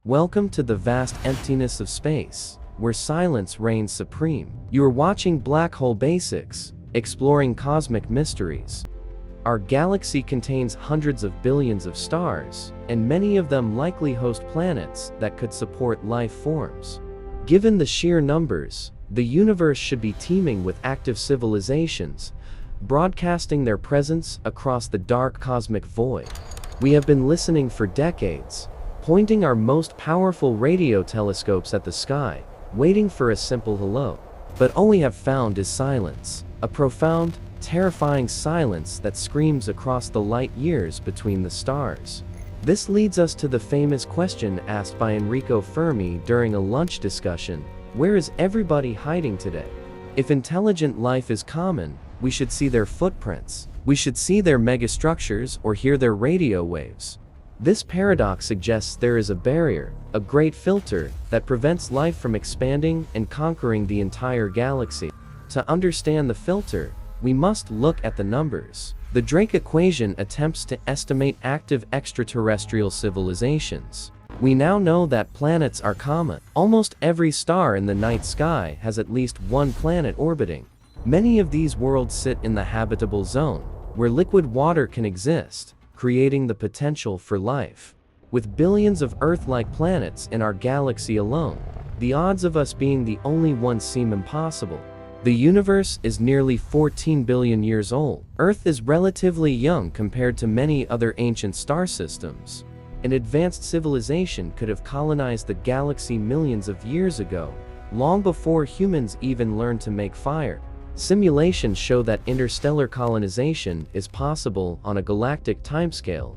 Welcome to the vast emptiness of space, where silence reigns supreme. You are watching Black Hole Basics, exploring cosmic mysteries. Our galaxy contains hundreds of billions of stars, and many of them likely host planets that could support life forms. Given the sheer numbers, the universe should be teeming with active civilizations, broadcasting their presence across the dark cosmic void. We have been listening for decades, pointing our most powerful radio telescopes at the sky, waiting for a simple hello. But all we have found is silence, a profound, terrifying silence that screams across the light years between the stars. This leads us to the famous question asked by Enrico Fermi during a lunch discussion: where is everybody hiding today? If intelligent life is common, we should see their footprints. We should see their megastructures or hear their radio waves. This paradox suggests there is a barrier, a great filter, that prevents life from expanding and conquering the entire galaxy. To understand the filter, we must look at the numbers. The Drake equation attempts to estimate active extraterrestrial civilizations. We now know that planets are common. Almost every star in the night sky has at least one planet orbiting. Many of these worlds sit in the habitable zone, where liquid water can exist, creating the potential for life. With billions of Earth-like planets in our galaxy alone, the odds of us being the only ones seem impossible. The universe is nearly 14 billion years old. Earth is relatively young compared to many other ancient star systems. An advanced civilization could have colonized the galaxy millions of years ago, long before humans even learned to make fire. Simulations show that interstellar colonization is possible on a galactic timescale,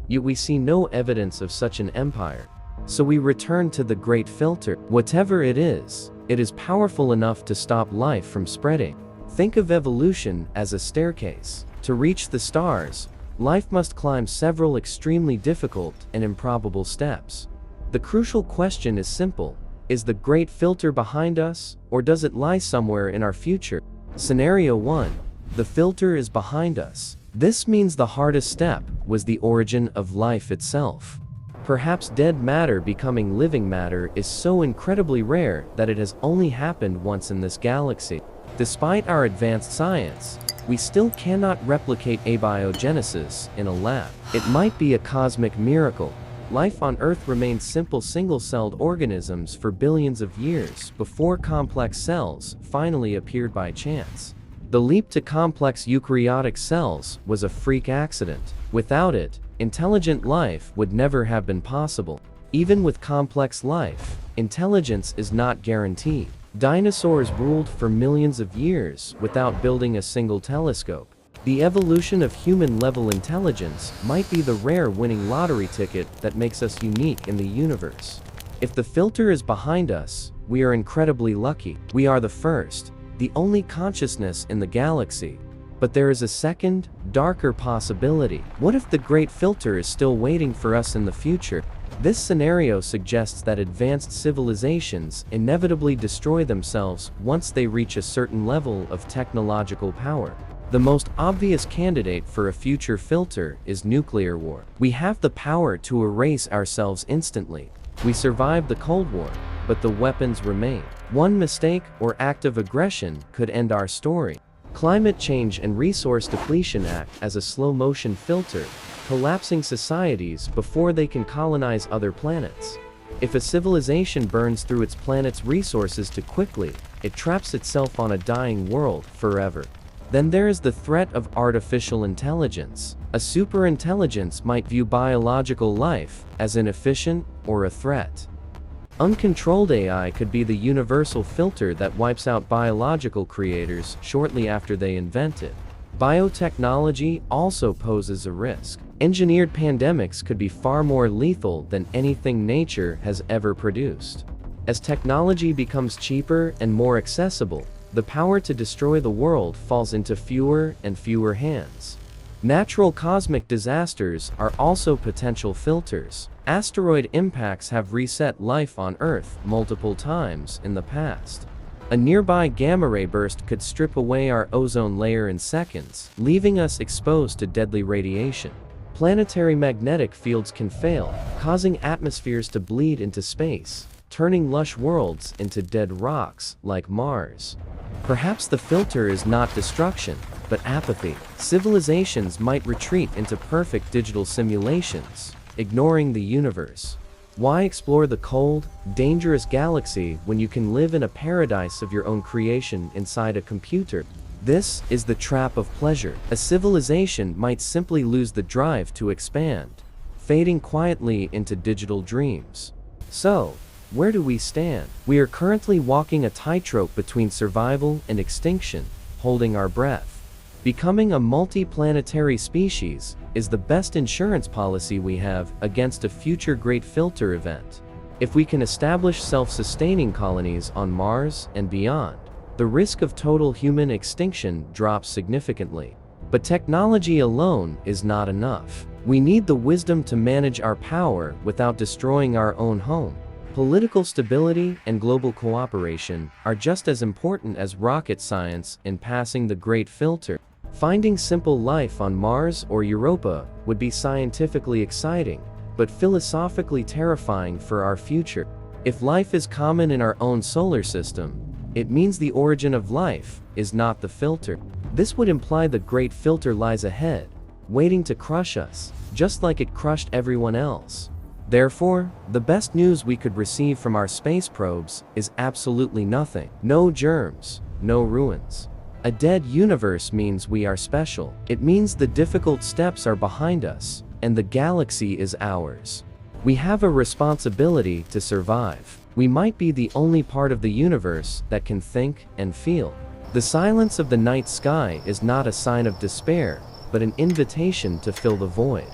yet we see no evidence of such an empire. So we return to the great filter. Whatever it is powerful enough to stop life from spreading. Think of evolution as a staircase. To reach the stars, life must climb several extremely difficult and improbable steps. The crucial question is simple: is the great filter behind us, or does it lie somewhere in our future? Scenario 1. The filter is behind us. This means the hardest step was the origin of life itself. Perhaps dead matter becoming living matter is so incredibly rare that it has only happened once in this galaxy. Despite our advanced science, we still cannot replicate abiogenesis in a lab. It might be a cosmic miracle. Life on Earth remained simple single-celled organisms for billions of years before complex cells finally appeared by chance. The leap to complex eukaryotic cells was a freak accident. Without it, intelligent life would never have been possible. Even with complex life, intelligence is not guaranteed. Dinosaurs ruled for millions of years without building a single telescope. The evolution of human-level intelligence might be the rare winning lottery ticket that makes us unique in the universe. If the filter is behind us, we are incredibly lucky. We are the first, the only consciousness in the galaxy. But there is a second, darker possibility. What if the great filter is still waiting for us in the future? This scenario suggests that advanced civilizations inevitably destroy themselves once they reach a certain level of technological power. The most obvious candidate for a future filter is nuclear war. We have the power to erase ourselves instantly. We survived the Cold War, but the weapons remain. One mistake or act of aggression could end our story. Climate change and resource depletion act as a slow-motion filter, collapsing societies before they can colonize other planets. If a civilization burns through its planet's resources too quickly, it traps itself on a dying world forever. Then there is the threat of artificial intelligence. A superintelligence might view biological life as inefficient or a threat. Uncontrolled AI could be the universal filter that wipes out biological creators shortly after they invent it. Biotechnology also poses a risk. Engineered pandemics could be far more lethal than anything nature has ever produced. As technology becomes cheaper and more accessible, the power to destroy the world falls into fewer and fewer hands. Natural cosmic disasters are also potential filters. Asteroid impacts have reset life on Earth multiple times in the past. A nearby gamma-ray burst could strip away our ozone layer in seconds, leaving us exposed to deadly radiation. Planetary magnetic fields can fail, causing atmospheres to bleed into space, turning lush worlds into dead rocks like Mars. Perhaps the filter is not destruction, but apathy. Civilizations might retreat into perfect digital simulations, ignoring the universe. Why explore the cold, dangerous galaxy when you can live in a paradise of your own creation inside a computer? This is the trap of pleasure. A civilization might simply lose the drive to expand, fading quietly into digital dreams. So, where do we stand? We are currently walking a tightrope between survival and extinction, holding our breath. Becoming a multi-planetary species is the best insurance policy we have against a future great filter event. If we can establish self-sustaining colonies on Mars and beyond, the risk of total human extinction drops significantly. But technology alone is not enough. We need the wisdom to manage our power without destroying our own home. Political stability and global cooperation are just as important as rocket science in passing the great filter. Finding simple life on Mars or Europa would be scientifically exciting, but philosophically terrifying for our future. If life is common in our own solar system, it means the origin of life is not the filter. This would imply the great filter lies ahead, waiting to crush us, just like it crushed everyone else. Therefore, the best news we could receive from our space probes is absolutely nothing. No germs, no ruins. A dead universe means we are special. It means the difficult steps are behind us, and the galaxy is ours. We have a responsibility to survive. We might be the only part of the universe that can think and feel. The silence of the night sky is not a sign of despair, but an invitation to fill the void.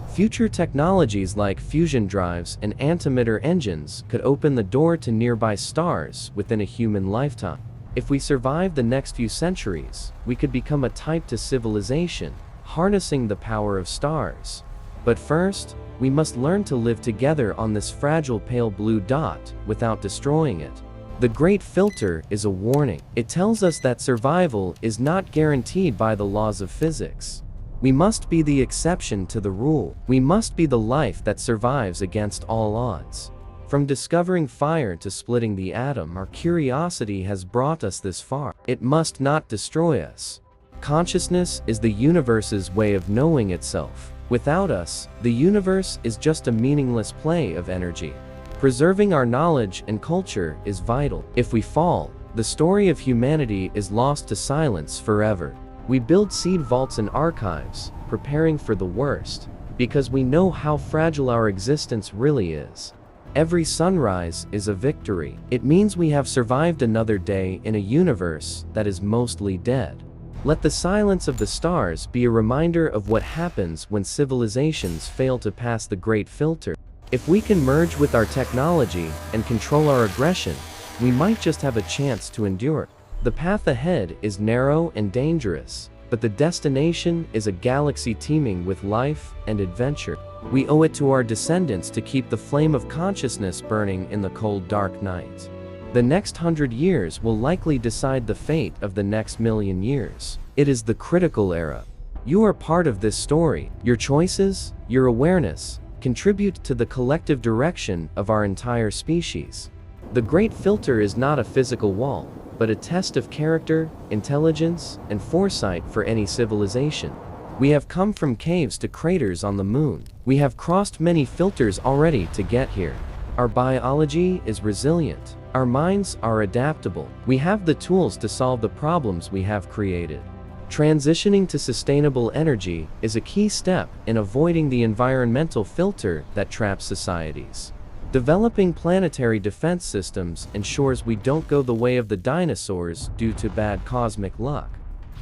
Future technologies like fusion drives and antimatter engines could open the door to nearby stars within a human lifetime. If we survive the next few centuries, we could become a type to civilization, harnessing the power of stars. But first, we must learn to live together on this fragile pale blue dot without destroying it. The great filter is a warning. It tells us that survival is not guaranteed by the laws of physics. We must be the exception to the rule. We must be the life that survives against all odds. From discovering fire to splitting the atom, our curiosity has brought us this far. It must not destroy us. Consciousness is the universe's way of knowing itself. Without us, the universe is just a meaningless play of energy. Preserving our knowledge and culture is vital. If we fall, the story of humanity is lost to silence forever. We build seed vaults and archives, preparing for the worst, because we know how fragile our existence really is. Every sunrise is a victory. It means we have survived another day in a universe that is mostly dead. Let the silence of the stars be a reminder of what happens when civilizations fail to pass the great filter. If we can merge with our technology and control our aggression, we might just have a chance to endure. The path ahead is narrow and dangerous, but the destination is a galaxy teeming with life and adventure. We owe it to our descendants to keep the flame of consciousness burning in the cold, dark night. The next 100 years will likely decide the fate of the next million years. It is the critical era. You are part of this story. Your choices, your awareness, contribute to the collective direction of our entire species. The great filter is not a physical wall, but a test of character, intelligence, and foresight for any civilization. We have come from caves to craters on the moon. We have crossed many filters already to get here. Our biology is resilient. Our minds are adaptable. We have the tools to solve the problems we have created. Transitioning to sustainable energy is a key step in avoiding the environmental filter that traps societies. Developing planetary defense systems ensures we don't go the way of the dinosaurs due to bad cosmic luck.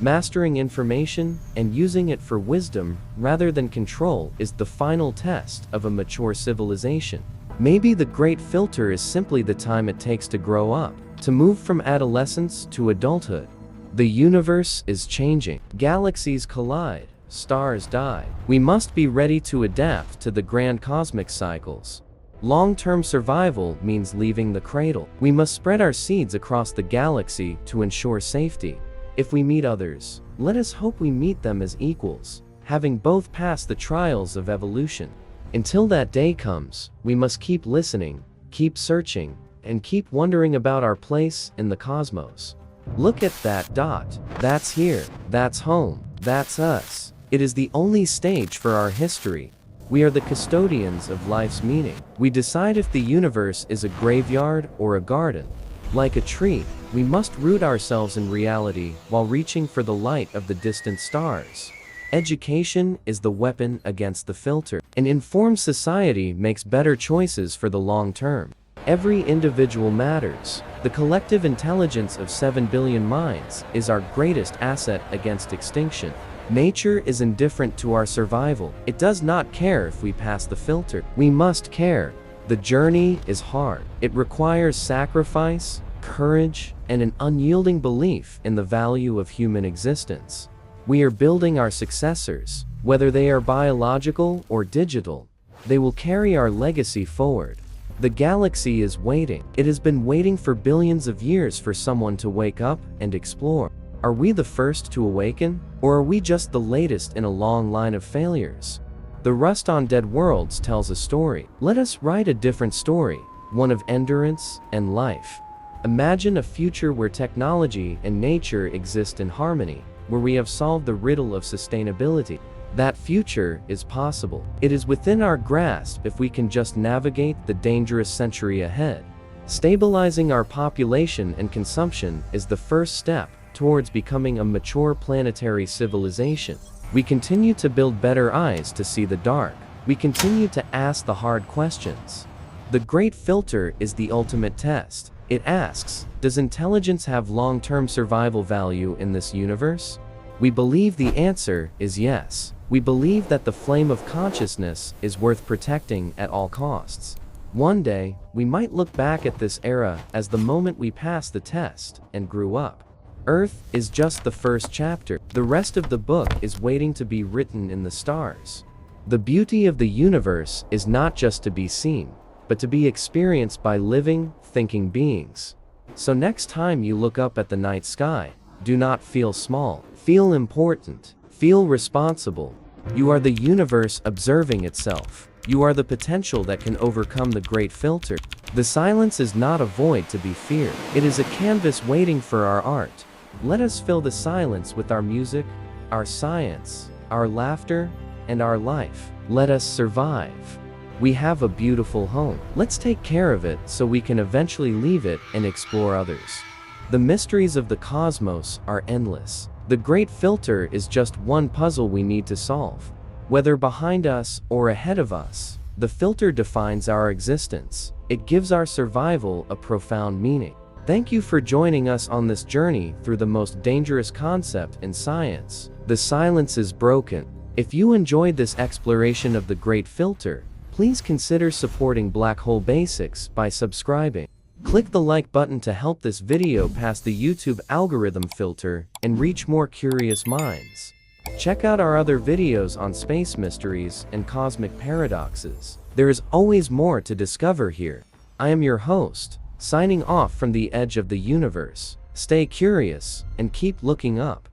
Mastering information and using it for wisdom rather than control is the final test of a mature civilization. Maybe the great filter is simply the time it takes to grow up, to move from adolescence to adulthood. The universe is changing. Galaxies collide, stars die. We must be ready to adapt to the grand cosmic cycles. Long-term survival means leaving the cradle. We must spread our seeds across the galaxy to ensure safety. If we meet others, let us hope we meet them as equals, having both passed the trials of evolution. Until that day comes, we must keep listening, keep searching, and keep wondering about our place in the cosmos. Look at that dot. That's here. That's home. That's us. It is the only stage for our history. We are the custodians of life's meaning. We decide if the universe is a graveyard or a garden. Like a tree, we must root ourselves in reality while reaching for the light of the distant stars. Education is the weapon against the filter. An informed society makes better choices for the long term. Every individual matters. The collective intelligence of 7 billion minds is our greatest asset against extinction. Nature is indifferent to our survival. It does not care if we pass the filter. We must care. The journey is hard. It requires sacrifice, courage, and an unyielding belief in the value of human existence. We are building our successors. Whether they are biological or digital, they will carry our legacy forward. The galaxy is waiting. It has been waiting for billions of years for someone to wake up and explore. Are we the first to awaken, or are we just the latest in a long line of failures? The Rust on Dead Worlds tells a story. Let us write a different story, one of endurance and life. Imagine a future where technology and nature exist in harmony, where we have solved the riddle of sustainability. That future is possible. It is within our grasp if we can just navigate the dangerous century ahead. Stabilizing our population and consumption is the first step towards becoming a mature planetary civilization. We continue to build better eyes to see the dark. We continue to ask the hard questions. The Great Filter is the ultimate test. It asks, does intelligence have long-term survival value in this universe? We believe the answer is yes. We believe that the flame of consciousness is worth protecting at all costs. One day, we might look back at this era as the moment we passed the test and grew up. Earth is just the first chapter. The rest of the book is waiting to be written in the stars. The beauty of the universe is not just to be seen, but to be experienced by living, thinking beings. So next time you look up at the night sky, do not feel small. Feel important. Feel responsible. You are the universe observing itself. You are the potential that can overcome the Great Filter. The silence is not a void to be feared. It is a canvas waiting for our art. Let us fill the silence with our music, our science, our laughter, and our life. Let us survive. We have a beautiful home. Let's take care of it so we can eventually leave it and explore others. The mysteries of the cosmos are endless. The Great Filter is just one puzzle we need to solve. Whether behind us or ahead of us, the filter defines our existence. It gives our survival a profound meaning. Thank you for joining us on this journey through the most dangerous concept in science. The silence is broken. If you enjoyed this exploration of the Great Filter, please consider supporting Black Hole Basics by subscribing. Click the like button to help this video pass the YouTube algorithm filter and reach more curious minds. Check out our other videos on space mysteries and cosmic paradoxes. There is always more to discover here. I am your host, signing off from the edge of the universe. Stay curious and keep looking up.